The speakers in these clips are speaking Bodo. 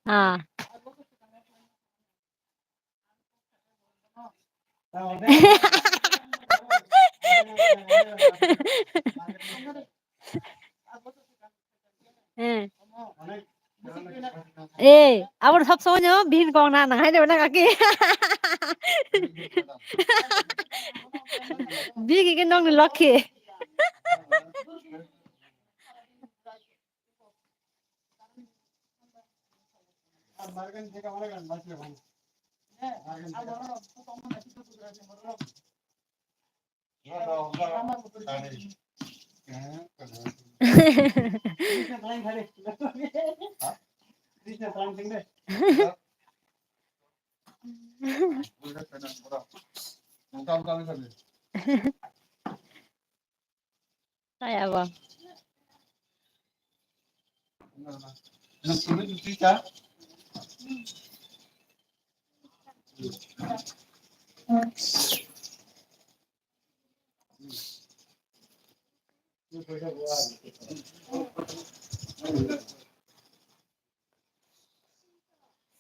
Ah. হ্যাঁ এই আবার সব সময় যেন বিহীন কও না নাহাই দেবে না কাকি বিকি কে নং লক্ষ্যে তাই আবার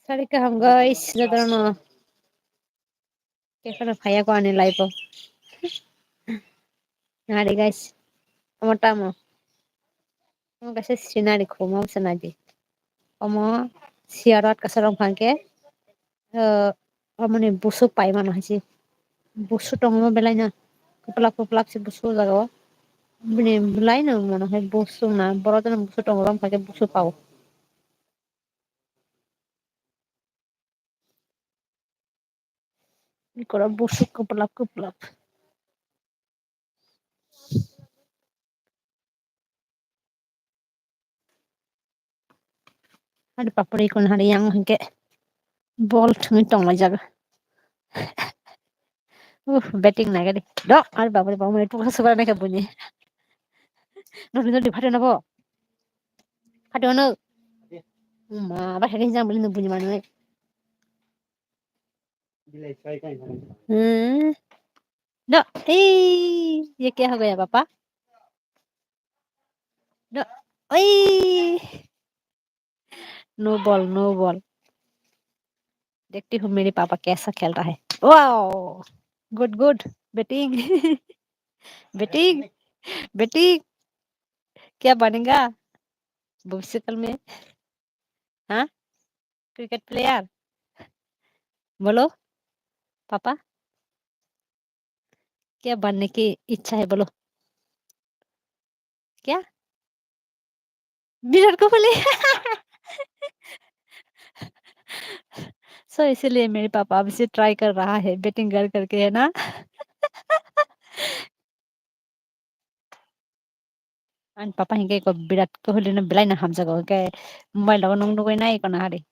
Sorry ka hum guys, jadano. Kaya faya ko ani live po. Ngari guys. Amo tamo. Amo kasi sinari ko mo sanadi. Amo siarat kasarong phangke. Amo ni busuk pai mano hasi. Busuk tong mo belai na. Kuplak si busuk lagawa. Bini belai na mano hai busuk na. Boro na busuk tong ram phangke busuk pao. Kora busuk kuplak. Ada papuri kon hari yang hangke. Ball thungi tong ma jaga. Betting na gadi. Dok, ar babare bamu itu kasu bara na bunyi. Nodi phate nabo. Phate ono. Ma ba hege jam bali no bunyi manu. Dok, ये क्या हो गया पापा? दो, नो बॉल. देखती हूँ मेरे पापा कैसा खेल रहा है. Wow, good. बेटिंग. क्या बनेगा भविष्य काल में? हाँ, क्रिकेट प्लेयर. बोलो पापा, क्या बनने की इच्छा है बोलो? क्या? विराट कोहली. सो इसीलिए मेरे पापा अभी से ट्राई कर रहा है बैटिंग करके, है ना? An papa hingke ko Virat Kohli no belai na hamjago ke mobile daw nong nugoi nai kono hari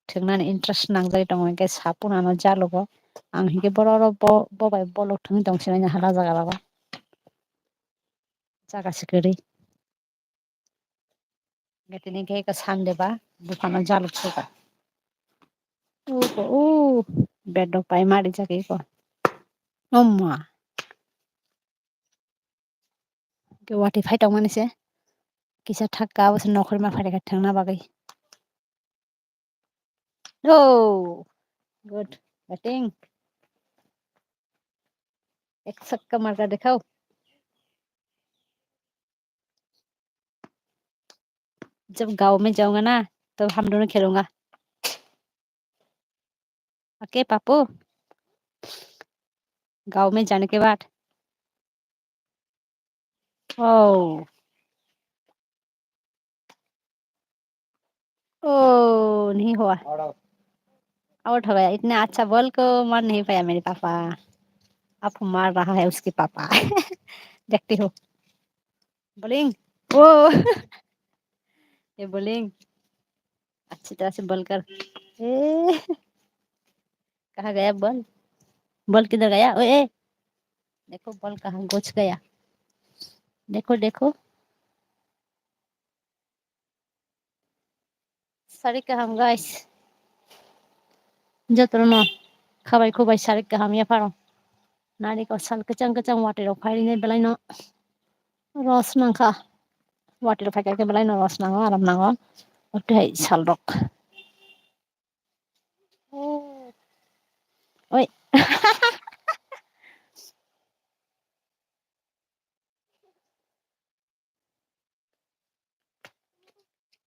thungnani interest nangjai tongo ke sapun ano jalogo ang hingke boro bo bai bolok thungi tong sinai hala jaga rago jaga sikori getini ke ka sande ba bufano jalok suka o bedok pai mari jake ko omma ke wati phai tong manise kisa thakka bos nokhor ma phai ka thangna bagai oh good batting एक छक्का मार कर दिखाओ जब गांव में जाऊंगा ना तो हम दोनों खेलूंगा ओके पापू गांव में जाने के बाद ओ नहीं हुआ आउट हो गया इतना अच्छा बॉल को मार नहीं पाया मेरे पापा अब मार रहा है उसके पापा देखती हो बॉलिंग ओ ये बॉलिंग अच्छी तरह से बॉल कर ए कहाँ गया बॉल? बॉल किधर गया? ओए देखो बॉल कहाँ घुस गया। देखो देखो sarik kaham guys. Jatuh kabai kubai sarik kaham ya paro. Nari ko sal kecang kecang water of firing belai no ros nangka water of pakai belai no ros nango aram nango. Oke sal rock. Oi.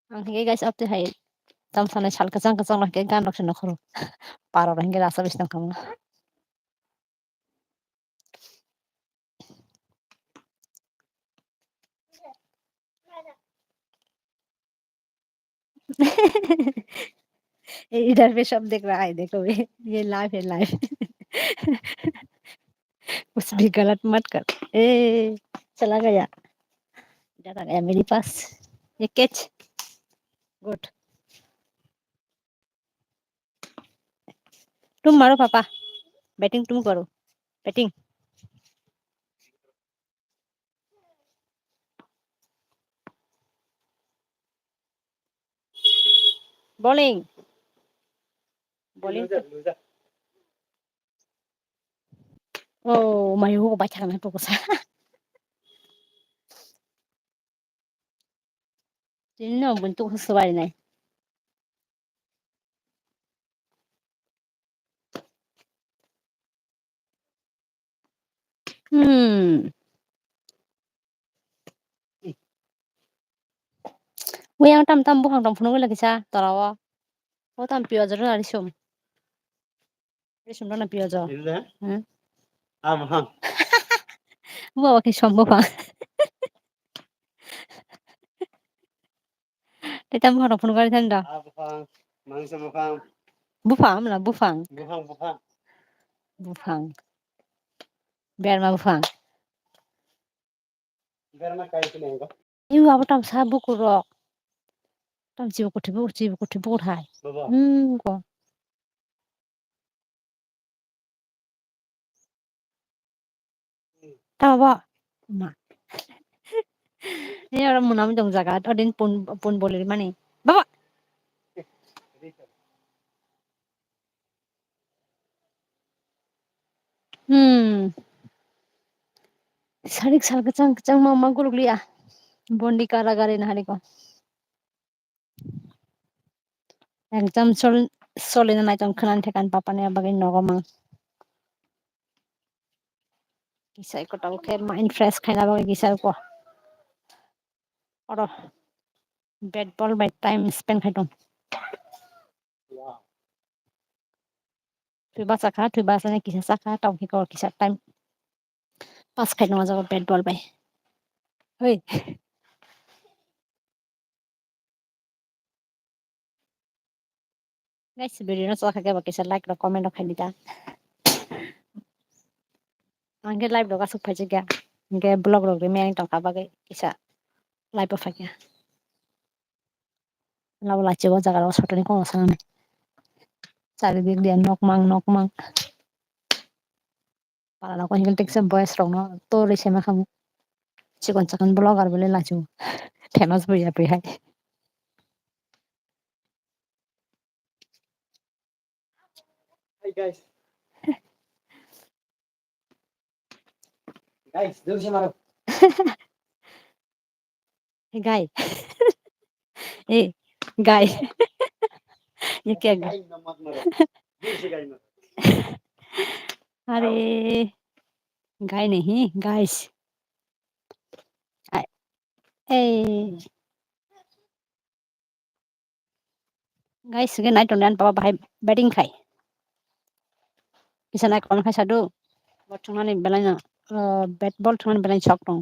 Ang hige guys up to hai. Tam sana sal kecang kecang lah ke gan rock no khoro. Paro hingga rasa bis kamu. इधर पे सब देख रहा है देखो ये लाइव है लाइव कुछ भी गलत मत कर ए चला गया इधर आ गया मेरे पास ये कैच गुड तुम मारो पापा बैटिंग तुम करो batting bowling bowling oh mayu ko baca na to ko sa tinno buntu ko sa bari nai we ang tam tam buhang tam phuno lagi sa tarawa o tam piyo jaro ari som na piyo jo mo ke সম্ভব এটা buhang phuno kari thanda bufang na bufang bufang berma bufang iu abo tam sa buku rok tam jibu ko thibu thai ko ta ba ma ini orang munam dong jaga odin pun boleh mani baba sarik sal kecang kecang mama guru liya bondi kara gare na hari ko একদম চলি না একদম খান ঠেকান পাপানে বাগিন নগমা kisay ko tawag kay mind fresh kay na bagay kisay ko oro bed ball by time spend kay tong tuiba saka tuiba sa kisay saka tawag ko kisay time pas kay nang jago bed ball by hoy guys video na sa kay ba kisay like ro comment ro kay dita angke live ro kasuk phai jega angke blog ro me ang tong ka bagay kisay live pa kya law la chewa jaga ro sotoni ko sa na চারিদিক দিয়ে নকমাং পালা ko hingal teksa boys rong no to re sema khamu chikon chakan blogger bole lachu famous boya pe hai hey guys do se maro hey guy hey guy ये क्या अरे गाय नहीं guys A guys K night on पापा भाई बैटिंग खाई किसा नाइट कौन खाई साडू बटुंगानी बेलाना बैट बॉल थुंगानी बेलाना शॉट दं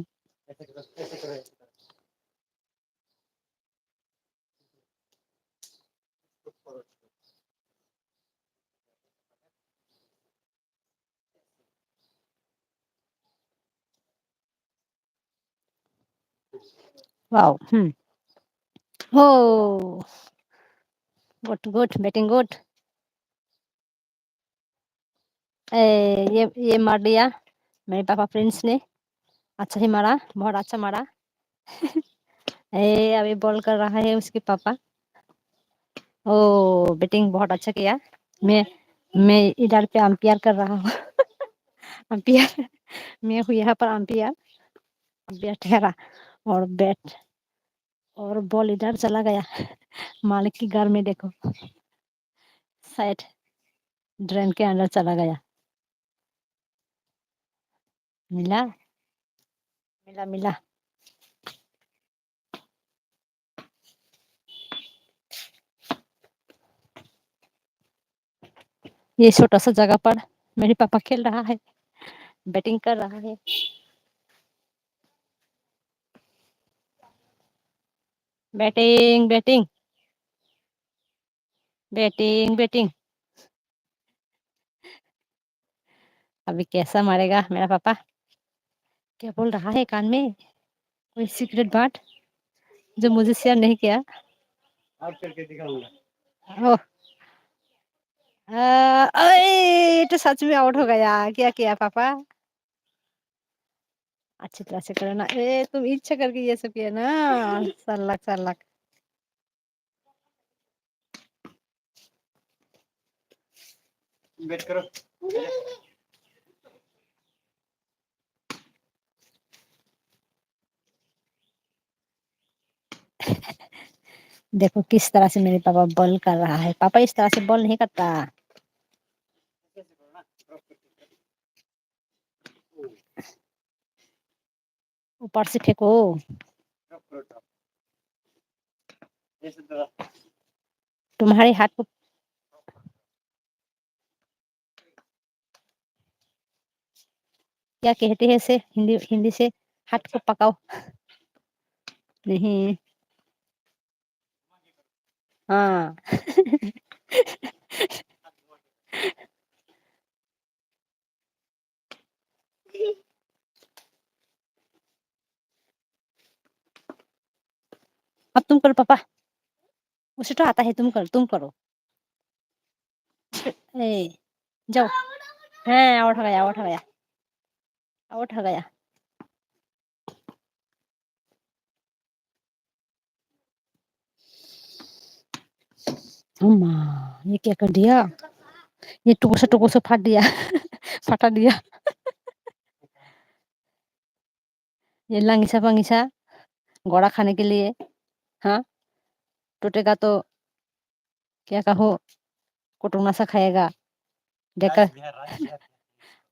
wow oh good batting good ये मार दिया मेरे पापा प्रिंस ने। अच्छा ही मारा, बहुत अच्छा मारा। अभी बॉल कर रहा है उसके पापा। ओ बैटिंग बहुत अच्छा किया। मैं मैं इधर पे अंपायर कर रहा हूँ। अंपायर, मैं हूँ यहाँ पर अंपायर। अंपायर ठहरा और बैट और बॉल इधर चला गया। मालिक के घर में देखो, शायद ड्रेन के अंदर चला गया। मिला मिला मिला। ये छोटा सा जगह पर मेरे पापा खेल रहा है, बैटिंग कर रहा है। Batting batting batting batting. अभी कैसा मारेगा मेरा पापा? क्या बोल रहा है कान में? कोई सीक्रेट बात जो मुझे शेयर नहीं किया। आप करके दिखाऊंगा। ओह, अरे तो सच में आउट हो गया। क्या किया पापा? अच्छी तरह से करो ना। तुम इच्छा करके ये सब किया ना। सल्लक सल्लक। वेट करो। देखो किस तरह से मेरे पापा बॉल कर रहा है। पापा इस तरह से बॉल नहीं करता। ऊपर से फेंको। तुम्हारे हाथ को क्या कहते हैं इसे हिंदी हिंदी से? हाथ को पकाओ। नहीं। हाँ। अब तुम करो पापा। उसे तो आता है, तुम करो। ए, जाओ। हाँ आउट हो गया, आउट हो गया, आउट हो गया। अम्मा, ये क्या कर दिया? ये टुकड़ों से फाट दिया। फटा दिया। ये लंगिसा पंगिसा घोड़ा खाने के लिए। हाँ, टूटेगा तो क्या कहो, कुटुना सा खाएगा। देखकर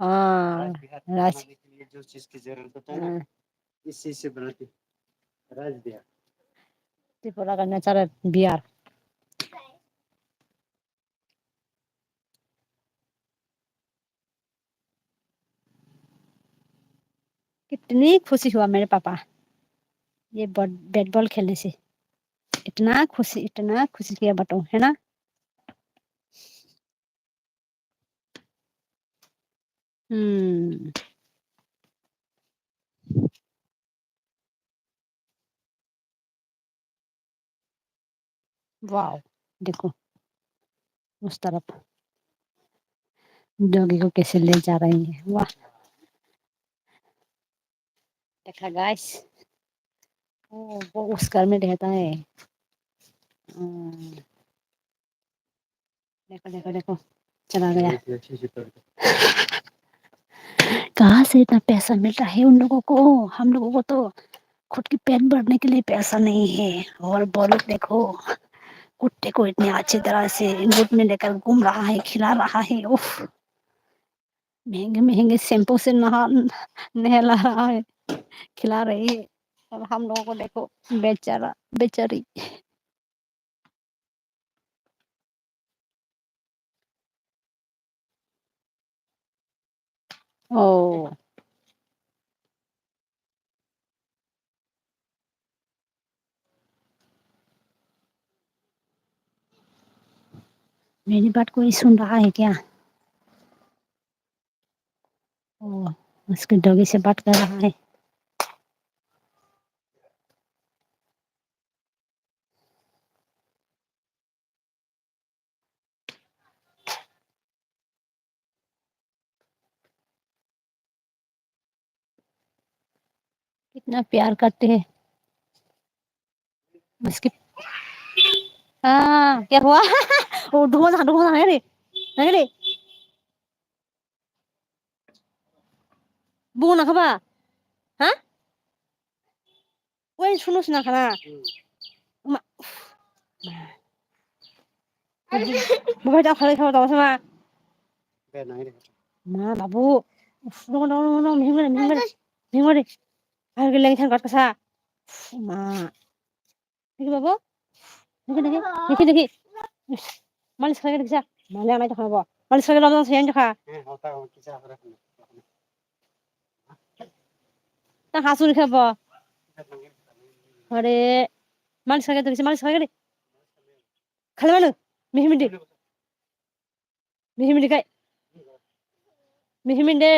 हाँ राज जो चीज की जरूरत होता है ना, इस चीज से बनाती राज बिहार। त्रिपुरा का नेचर बिहार। कितनी खुशी हुआ मेरे पापा ये बैट बॉल खेलने से। इतना खुशी किया बताऊं, है ना? हम्म। वाह, देखो उस तरफ डॉगी को कैसे ले जा रही है। वाह, देखा गाइस। वो उस घर में रहता है। देखो देखो देखो, चला गया। कहाँ से इतना पैसा मिलता है उन लोगों को? हम लोगों को तो खुद की पेट भरने के लिए पैसा नहीं है। और बोलो देखो, कुत्ते को इतनी अच्छी तरह से दूध में लेकर घूम रहा है, खिला रहा है। उफ, महंगे महंगे शैम्पू से नहला रहा है, खिला रही है। और हम लोगों को देखो, बेचारा बेचारी। ओ, मेरी बात कोई सुन रहा है क्या? ओ, उसके डॉगी से बात कर रहा है। कितना प्यार करते हैं उसके हाँ क्या हुआ ढूंढ है रे बुंगो नाखबा हाँ वही सुनो सुना खाना बाबा जाओ खाली खाओ sama ma babu no mihimare harga lagi kan kat kasa ma niki babu niki malis kaya diksa malah anai takha babu malis kaya lawan sayang takha ta hasul khaba are malis kaya diksa खाली मानो मिहिमिदि kai मिहिमिदि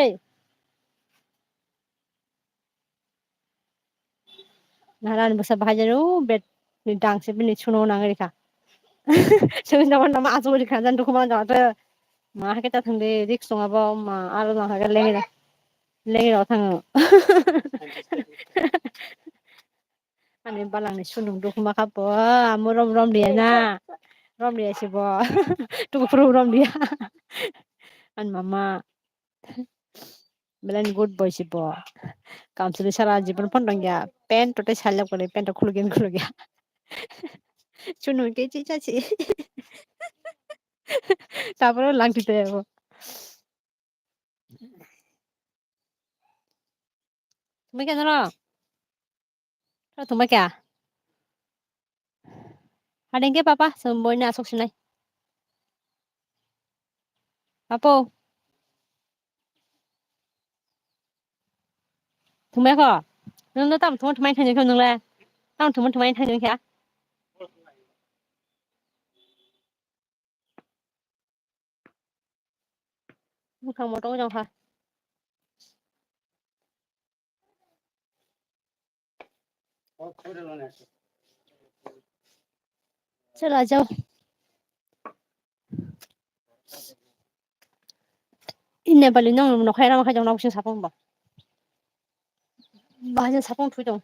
naran basa bahajaru bet ni dang se bini chuno nangari ka sing naman nama azuri ka jan dukuma jate ma ha kita thangde rik songa ba ma aro na ha lengi ro thang ani balang ni sunung dukuma ka po amurom rom dia na rom dia si bo tu pro rom dia an mama belan good boy si bo काम से सारा जीवन पन गया पेन टोटे छाले करे पेन तो खुल गया चुनु के चीज আছে তারপরে লাংটিতে যাবো তুমি কেন জানো তোমার কে hadenke papa semboyna asok sinai papo तुम्हें को नों तम तुम थमाय थांजों खेव नोंलाय तम तुम थमाय थांजों खेया मुखां मतो जांखा चलो आ जाओ इन्ने बाली नों नखाय ना खाय नावसिं साफं बा बाहाजों साफं थुइदों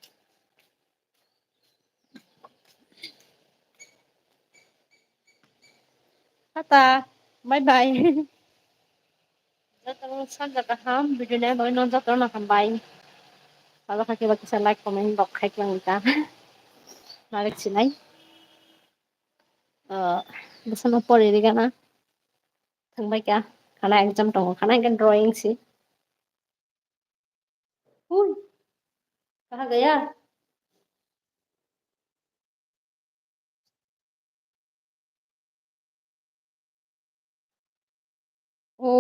tata bye bye jatuh saja kaham videonya baru nonton terus makan bye kalau kaki bisa like comment box kayak yang kita narik sini bersama pori di kana थांबाय क्या खाना एग्जाम दङ खाना एगजाम ड्राइंग सी कहाँ गया ओ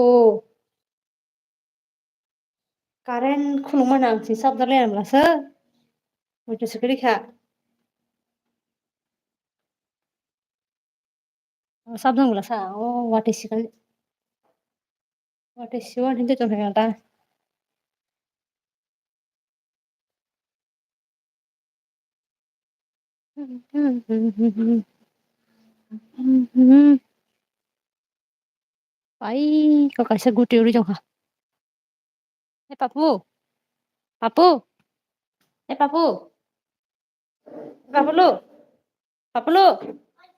कारेन्ट खुलुमोन आं si sabdalayan blasa mucho security sabdang blasa oh what is what hindi to kata Ay, kok kasih gue teori dong, papu, papu, papu, papu lu, papu lu,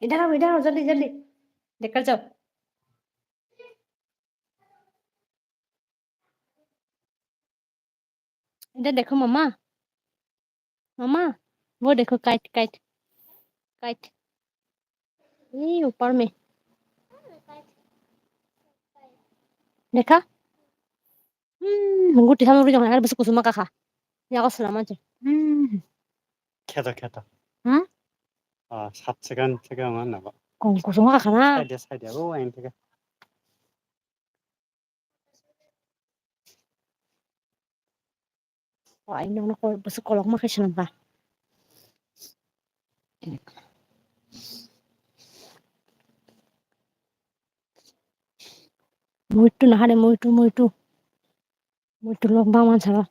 इधर आओ जल्दी जल्दी देखकर जाओ इधर देखो मम्मा मम्मा वो देखो काइट काइट काइट ये ऊपर में देखा गुटी sama udah jangan ada besok kusuma kakak ya aku selama aja 캐다. Hah? 아, 삽시간 제가 맞나 봐. kusuma kakak na 사이드야. 오, 아니 제가. wah ini aku besok kolok mah kesenang kah muitu nah ada muitu lomba man salah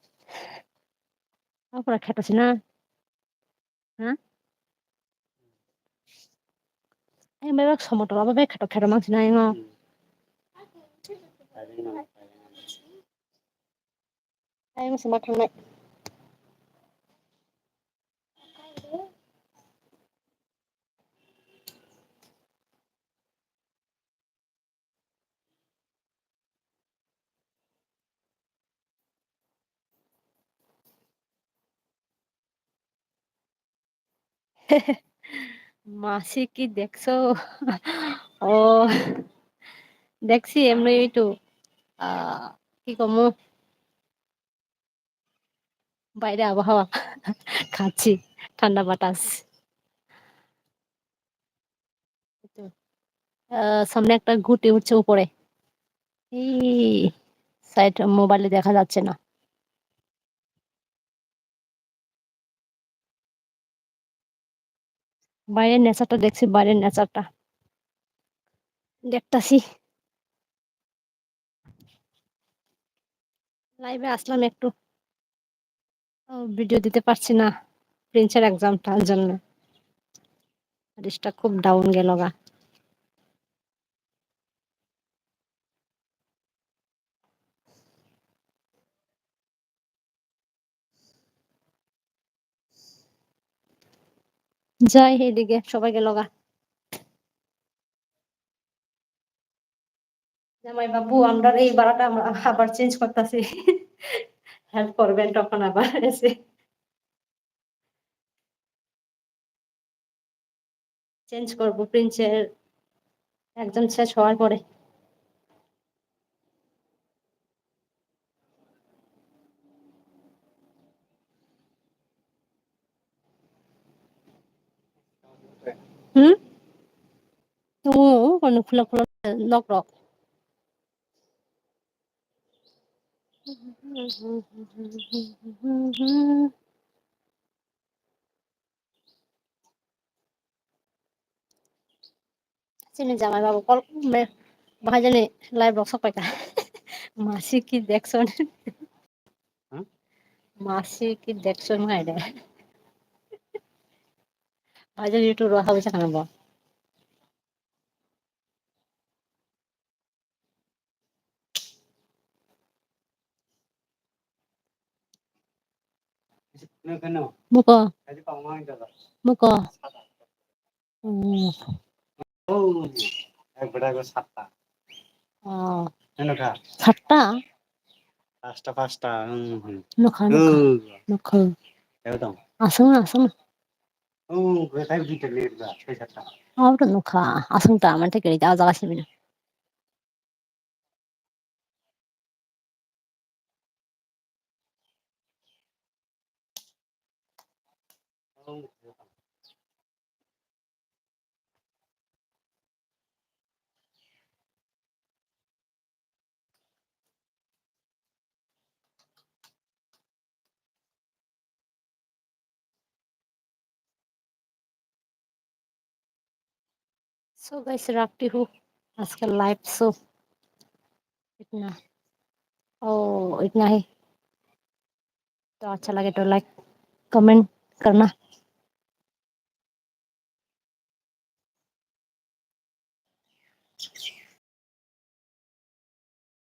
aku pernah kata sih nah hah bebek sama tuh apa bebek kata mang sih nah yang masih makan naik মাসি কি দেখছো? ও দেখছি এমনি একটু কি কমু বাইরে আবহাওয়া খাচ্ছি ঠান্ডা বাতাস। তো, সামনে একটা ঘুঁটি উঠছে উপরে। এই সাইড মোবাইলে দেখা যাচ্ছে না। বাইরের নেচারটা দেখছি, বাইরের নেচারটা দেখতাছি। লাইভে আসলাম একটু, ভিডিও দিতে পারছি না প্রিন্সের এক্সামটার জন্য। রিস্কটা খুব ডাউন গেল গা। যাই এদিকে সবাই গেল গা। জামাই বাবু আমরা এই বাড়াটা আবার চেঞ্জ করতেছি, হেল্প করবেন তখন আবার এসে চেঞ্জ করবো প্রিন্সের একদম শেষ হওয়ার পরে। হুম কোনো খোলা খোলা লক রক চিনি জামাই বাবু কল ভাইজানি লাইভ রক সব পাইতা মাসি কি দেখছো হুম? মাসি কি দেখছো মাই দে ভাইজানি একটু রহা হয়েছে কেন বল। মুক মুক সাতটা পাঁচটা নখা নখা আসুন আসুন 아무도 녹화 아승도 amante que ya zagasibina so guys रखती हूँ आज का लाइव शो इतना इतना ही। तो अच्छा लगे तो लाइक कमेंट करना।